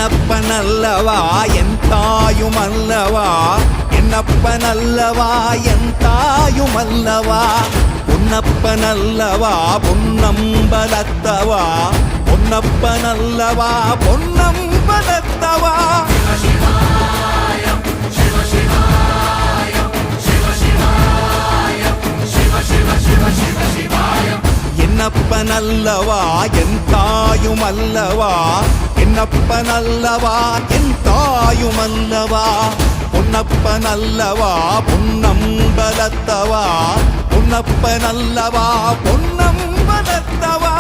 என்னப்பனல்லவா என் தாயுமல்லவா, என்னப்பனல்லவா என் தாயுமல்லவா, பொன்னப்பனல்லவா பொன்னம்பலத்தவா, பொன்னப்பனல்லவா பொன்னம்பலத்தவா. என்னப்பனல்லவா என் தாயுமல்லவா, என்னப்பனல்லவா என் தாயுமல்லவா, பொன்னப்பனல்லவா பொன்னம்பலத்தவா, பொன்னப்பனல்லவா பொன்னம்பலத்தவா.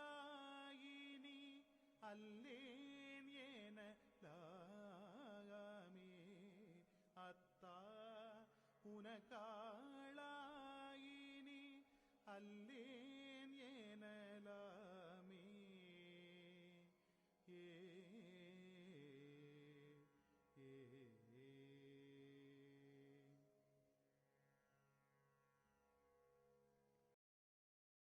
உனக்காளாயினி அல்லேன் எனலாமே அத்தா, உனக்காளாயினி அல்லேன்